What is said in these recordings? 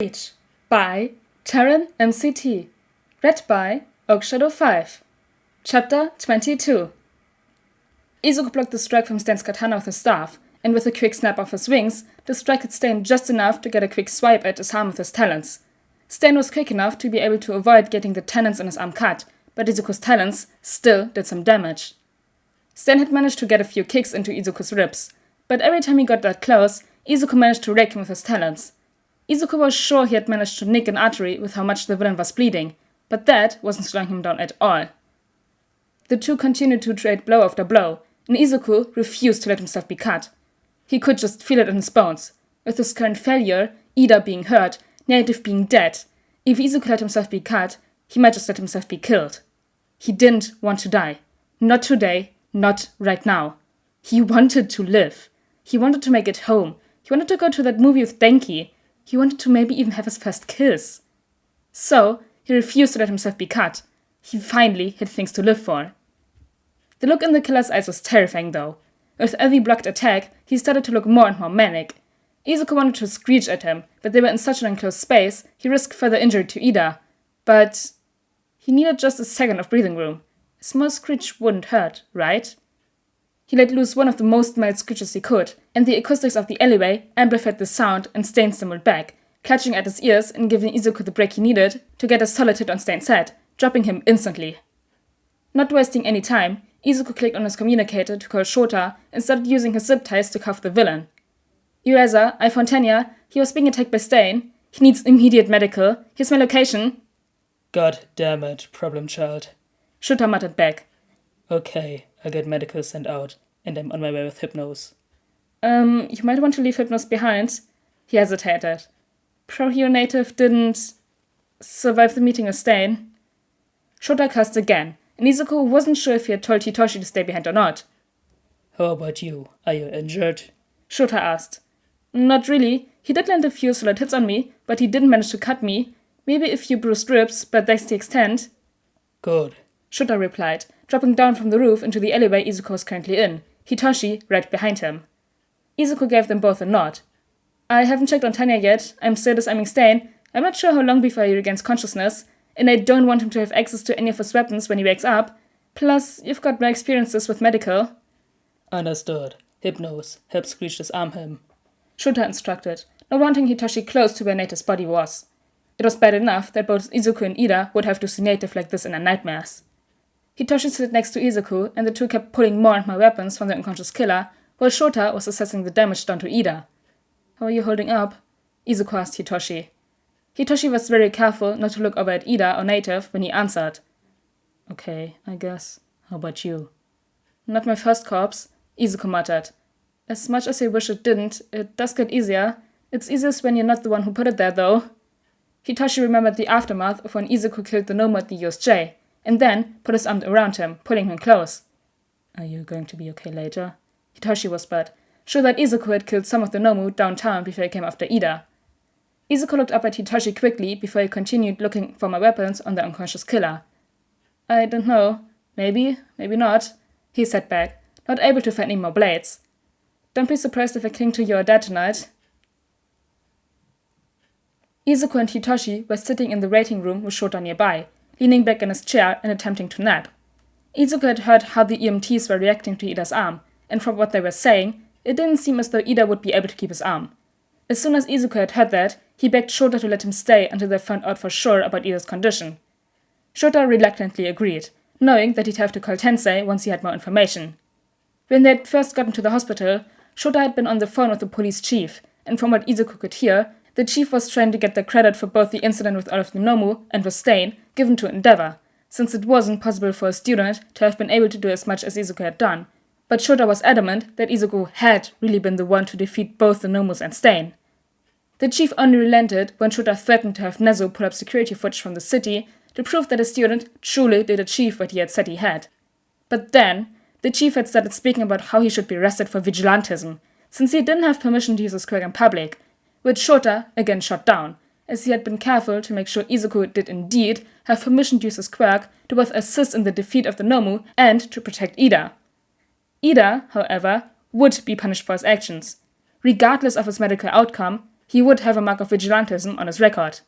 Screech by TarynMcT. Read by Oakshadow 5. Chapter 22. Izuku blocked the strike from Stan's katana with his staff, and with a quick snap of his wings, the strike hit Stan just enough to get a quick swipe at his arm with his talons. Stan was quick enough to be able to avoid getting the tendons in his arm cut, but Izuku's talons still did some damage. Stan had managed to get a few kicks into Izuku's ribs, but every time he got that close, Izuku managed to rake him with his talons. Izuku was sure he had managed to nick an artery with how much the villain was bleeding, but that wasn't slowing him down at all. The two continued to trade blow after blow, and Izuku refused to let himself be cut. He could just feel it in his bones. With his current failure, Ida being hurt, Native being dead, if Izuku let himself be cut, he might just let himself be killed. He didn't want to die. Not today, not right now. He wanted to live. He wanted to make it home. He wanted to go to that movie with Denki. He wanted to maybe even have his first kiss. So, he refused to let himself be cut. He finally had things to live for. The look in the killer's eyes was terrifying though. With every blocked attack, he started to look more and more manic. Izuku wanted to screech at him, but they were in such an enclosed space, he risked further injury to Ida. But he needed just a second of breathing room. A small screech wouldn't hurt, right? He let loose one of the most mild screeches he could, and the acoustics of the alleyway amplified the sound and Stan stumbled back, clutching at his ears and giving Izuku the break he needed to get a solid hit on Stan's head, dropping him instantly. Not wasting any time, Izuku clicked on his communicator to call Shota and started using his zip ties to cuff the villain. Eraser, I found Tanya. He was being attacked by Stan. He needs immediate medical. Here's my location. God damn it, problem child. Shota muttered back. Okay, I'll get medical sent out, and I'm on my way with Hypnos. You might want to leave Hypnos behind. He hesitated. Pro-Hero Native didn't survive the meeting with Stan. Shota cursed again, and Izuku wasn't sure if he had told Hitoshi to stay behind or not. How about you? Are you injured? Shota asked. Not really. He did land a few solid hits on me, but he didn't manage to cut me. Maybe a few bruised ribs, but that's the extent. Good. Shota replied, dropping down from the roof into the alleyway Izuku was currently in, Hitoshi right behind him. Izuku gave them both a nod. I haven't checked on Tanya yet. I'm still disarming Stan. I'm not sure how long before he regains consciousness, and I don't want him to have access to any of his weapons when he wakes up. Plus, you've got more experiences with medical. Understood. Hypnos, help Screech disarm him. Shota instructed, not wanting Hitoshi close to where Native's body was. It was bad enough that both Izuku and Ida would have to see Native like this in their nightmares. Hitoshi slid next to Izuku, and the two kept pulling more and more weapons from the unconscious killer, while Shota was assessing the damage done to Ida. How are you holding up? Izuku asked Hitoshi. Hitoshi was very careful not to look over at Ida or Native when he answered. Okay, I guess. How about you? Not my first corpse, Izuku muttered. As much as I wish it didn't, it does get easier. It's easiest when you're not the one who put it there, though. Hitoshi remembered the aftermath of when Izuku killed the Nomu at the USJ, and then put his arm around him, pulling him close. Are you going to be okay later? Hitoshi whispered, sure that Izuku had killed some of the Nomu downtown before he came after Ida. Izuku looked up at Hitoshi quickly before he continued looking for more weapons on the unconscious killer. I don't know. Maybe, maybe not, he said back, not able to find any more blades. Don't be surprised if I cling to you or dead tonight. Izuku and Hitoshi were sitting in the waiting room with Shota nearby, leaning back in his chair and attempting to nap. Izuku had heard how the EMTs were reacting to Ida's arm, and from what they were saying, it didn't seem as though Ida would be able to keep his arm. As soon as Izuku had heard that, he begged Shota to let him stay until they found out for sure about Ida's condition. Shota reluctantly agreed, knowing that he'd have to call Tensei once he had more information. When they had first gotten to the hospital, Shota had been on the phone with the police chief, and from what Izuku could hear, the chief was trying to get the credit for both the incident with all of the Nomu and with Stan given to Endeavor, since it wasn't possible for a student to have been able to do as much as Izuku had done. But Shota was adamant that Izuku had really been the one to defeat both the Nomus and Stan. The chief only relented when Shota threatened to have Nezu pull up security footage from the city to prove that a student truly did achieve what he had said he had. But then, the chief had started speaking about how he should be arrested for vigilantism, since he didn't have permission to use his quirk in public, which Shota again shot down, as he had been careful to make sure Izuku did indeed have permission to use his quirk to both assist in the defeat of the Nomu and to protect Ida. Ida, however, would be punished for his actions. Regardless of his medical outcome, he would have a mark of vigilantism on his record.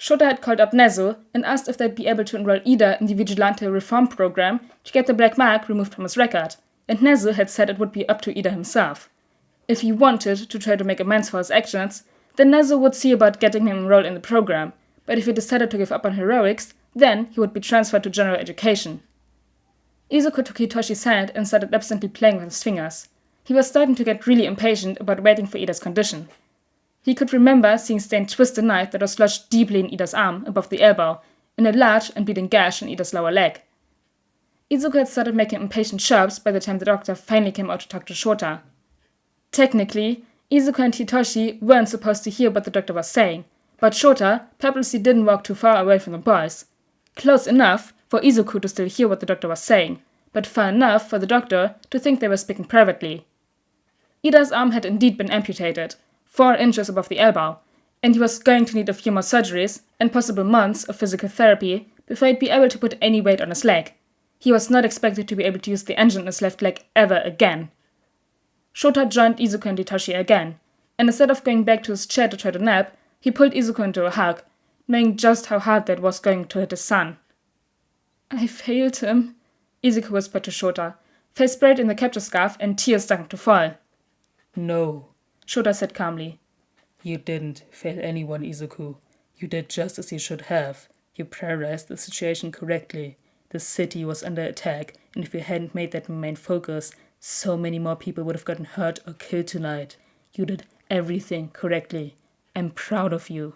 Shota had called up Nezu and asked if they'd be able to enroll Ida in the Vigilante reform program to get the black mark removed from his record, and Nezu had said it would be up to Ida himself. If he wanted to try to make amends for his actions, then Nezu would see about getting him enrolled in the program, but if he decided to give up on heroics, then he would be transferred to general education. Izuku took Hitoshi's hand and started absently playing with his fingers. He was starting to get really impatient about waiting for Ida's condition. He could remember seeing Stain twist the knife that was lodged deeply in Ida's arm above the elbow, in a large and bleeding gash in Ida's lower leg. Izuku had started making impatient chirps by the time the doctor finally came out to talk to Shota. Technically, Izuku and Hitoshi weren't supposed to hear what the doctor was saying, but Shota purposely didn't walk too far away from the boys. Close enough for Izuku to still hear what the doctor was saying, but far enough for the doctor to think they were speaking privately. Ida's arm had indeed been amputated, 4 inches above the elbow, and he was going to need a few more surgeries and possible months of physical therapy before he'd be able to put any weight on his leg. He was not expected to be able to use the engine in his left leg ever again. Shota joined Izuku and Hitoshi again, and instead of going back to his chair to try to nap, he pulled Izuku into a hug, knowing just how hard that was going to hit his son. "I failed him," Izuku whispered to Shota, face buried in the capture scarf and tears starting to fall. "No," Shota said calmly. "You didn't fail anyone, Izuku. You did just as you should have. You prioritized the situation correctly. The city was under attack, and if you hadn't made that your main focus, so many more people would have gotten hurt or killed tonight. You did everything correctly. I'm proud of you."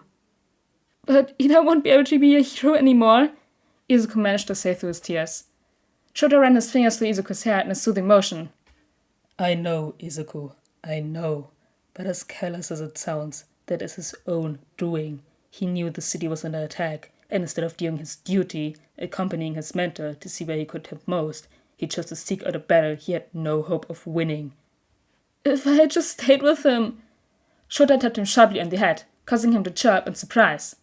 "But Ida won't be able to be a hero anymore," Izuku managed to say through his tears. Shota ran his fingers through Izuku's hair in a soothing motion. "I know, Izuku. I know. But as callous as it sounds, that is his own doing. He knew the city was under attack, and instead of doing his duty, accompanying his mentor to see where he could help most, he chose to seek out a battle he had no hope of winning." "If I had just stayed with him..." Shota tapped him sharply on the head, causing him to chirp in surprise.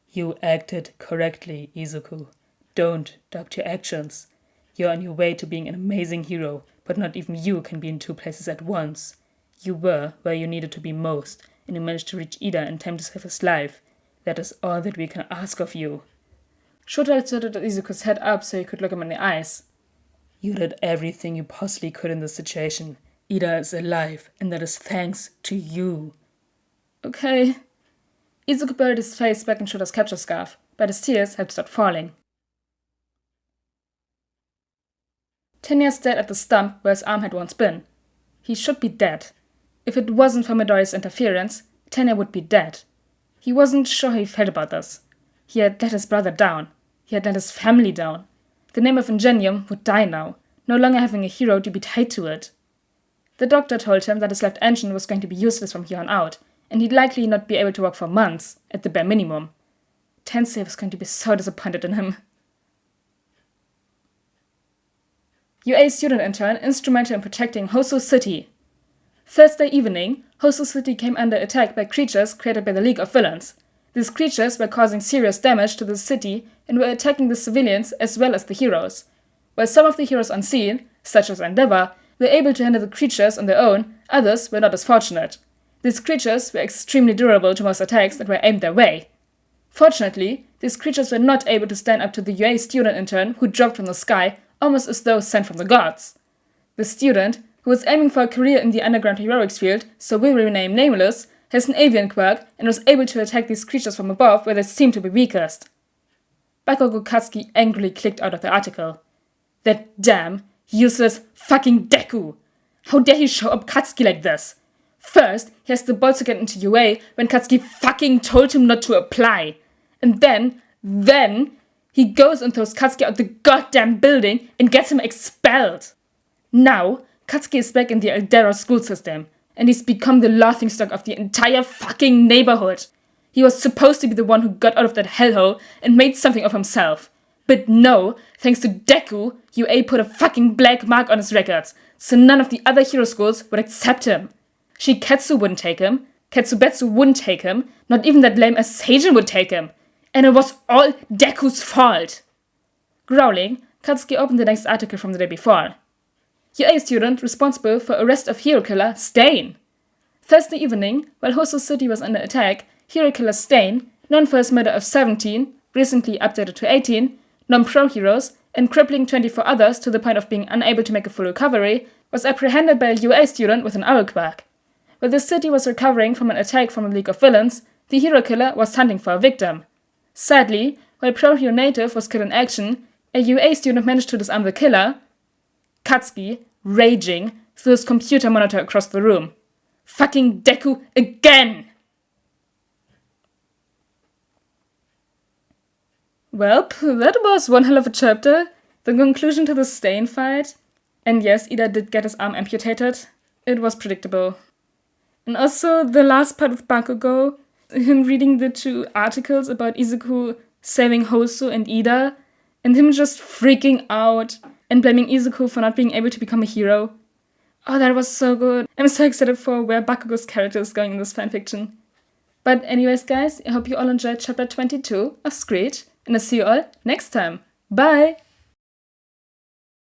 "You acted correctly, Izuku. Don't doubt your actions. You're on your way to being an amazing hero, but not even you can be in 2 places at once. You were where you needed to be most, and you managed to reach Ida in time to save his life. That is all that we can ask of you." Shota tilted Izuku's head up so he could look him in the eyes. "You did everything you possibly could in this situation. Ida is alive, and that is thanks to you." "Okay." Izuku buried his face back in Shota's capture scarf, but his tears had stopped falling. Tenya stared at the stump where his arm had once been. He should be dead. If it wasn't for Midori's interference, Tenya would be dead. He wasn't sure how he felt about this. He had let his brother down. He had let his family down. The name of Ingenium would die now, no longer having a hero to be tied to it. The doctor told him that his left engine was going to be useless from here on out, and he'd likely not be able to walk for months, at the bare minimum. Tensei was going to be so disappointed in him. UA student intern instrumental in protecting Hosu City. Thursday evening, Hosu City came under attack by creatures created by the League of Villains. These creatures were causing serious damage to the city and were attacking the civilians as well as the heroes. While some of the heroes on scene, such as Endeavor, were able to handle the creatures on their own, others were not as fortunate. These creatures were extremely durable to most attacks that were aimed their way. Fortunately, these creatures were not able to stand up to the UA student intern who dropped from the sky almost as though sent from the gods. The student, who was aiming for a career in the underground heroics field, so will remain nameless, has an avian quirk and was able to attack these creatures from above where they seem to be weakest. Bakugo Katsuki angrily clicked out of the article. That damn, useless fucking Deku! How dare he show up Katsuki like this? First, he has the balls to get into UA when Katsuki fucking told him not to apply. And then, he goes and throws Katsuki out the goddamn building and gets him expelled. Now, Katsuki is back in the Aldera school system, and he's become the laughingstock of the entire fucking neighborhood. He was supposed to be the one who got out of that hellhole and made something of himself. But no, thanks to Deku, UA put a fucking black mark on his records, so none of the other hero schools would accept him. Shiketsu wouldn't take him, Ketsubetsu wouldn't take him, not even that lame as Seijin would take him. And it was all Deku's fault. Growling, Katsuki opened the next article from the day before. UA student responsible for arrest of hero killer Stain. Thursday evening, while Hoso City was under attack, hero killer Stain, known for his murder of 17, recently updated to 18, non-pro heroes, and crippling 24 others to the point of being unable to make a full recovery, was apprehended by a UA student with an arrow quirk. While the city was recovering from an attack from a League of Villains, the hero killer was hunting for a victim. Sadly, while pro hero Native was killed in action, a UA student managed to disarm the killer, Katsuki, raging, through his computer monitor across the room. Fucking Deku again! Well, that was one hell of a chapter. The conclusion to the Stain fight. And yes, Ida did get his arm amputated. It was predictable. And also the last part with Bakugo, him reading the 2 articles about Izuku saving Hoso and Ida, and him just freaking out and blaming Izuku for not being able to become a hero. Oh, that was so good. I'm so excited for where Bakugo's character is going in this fanfiction. But anyways, guys, I hope you all enjoyed chapter 22 of Screech, and I'll see you all next time. Bye!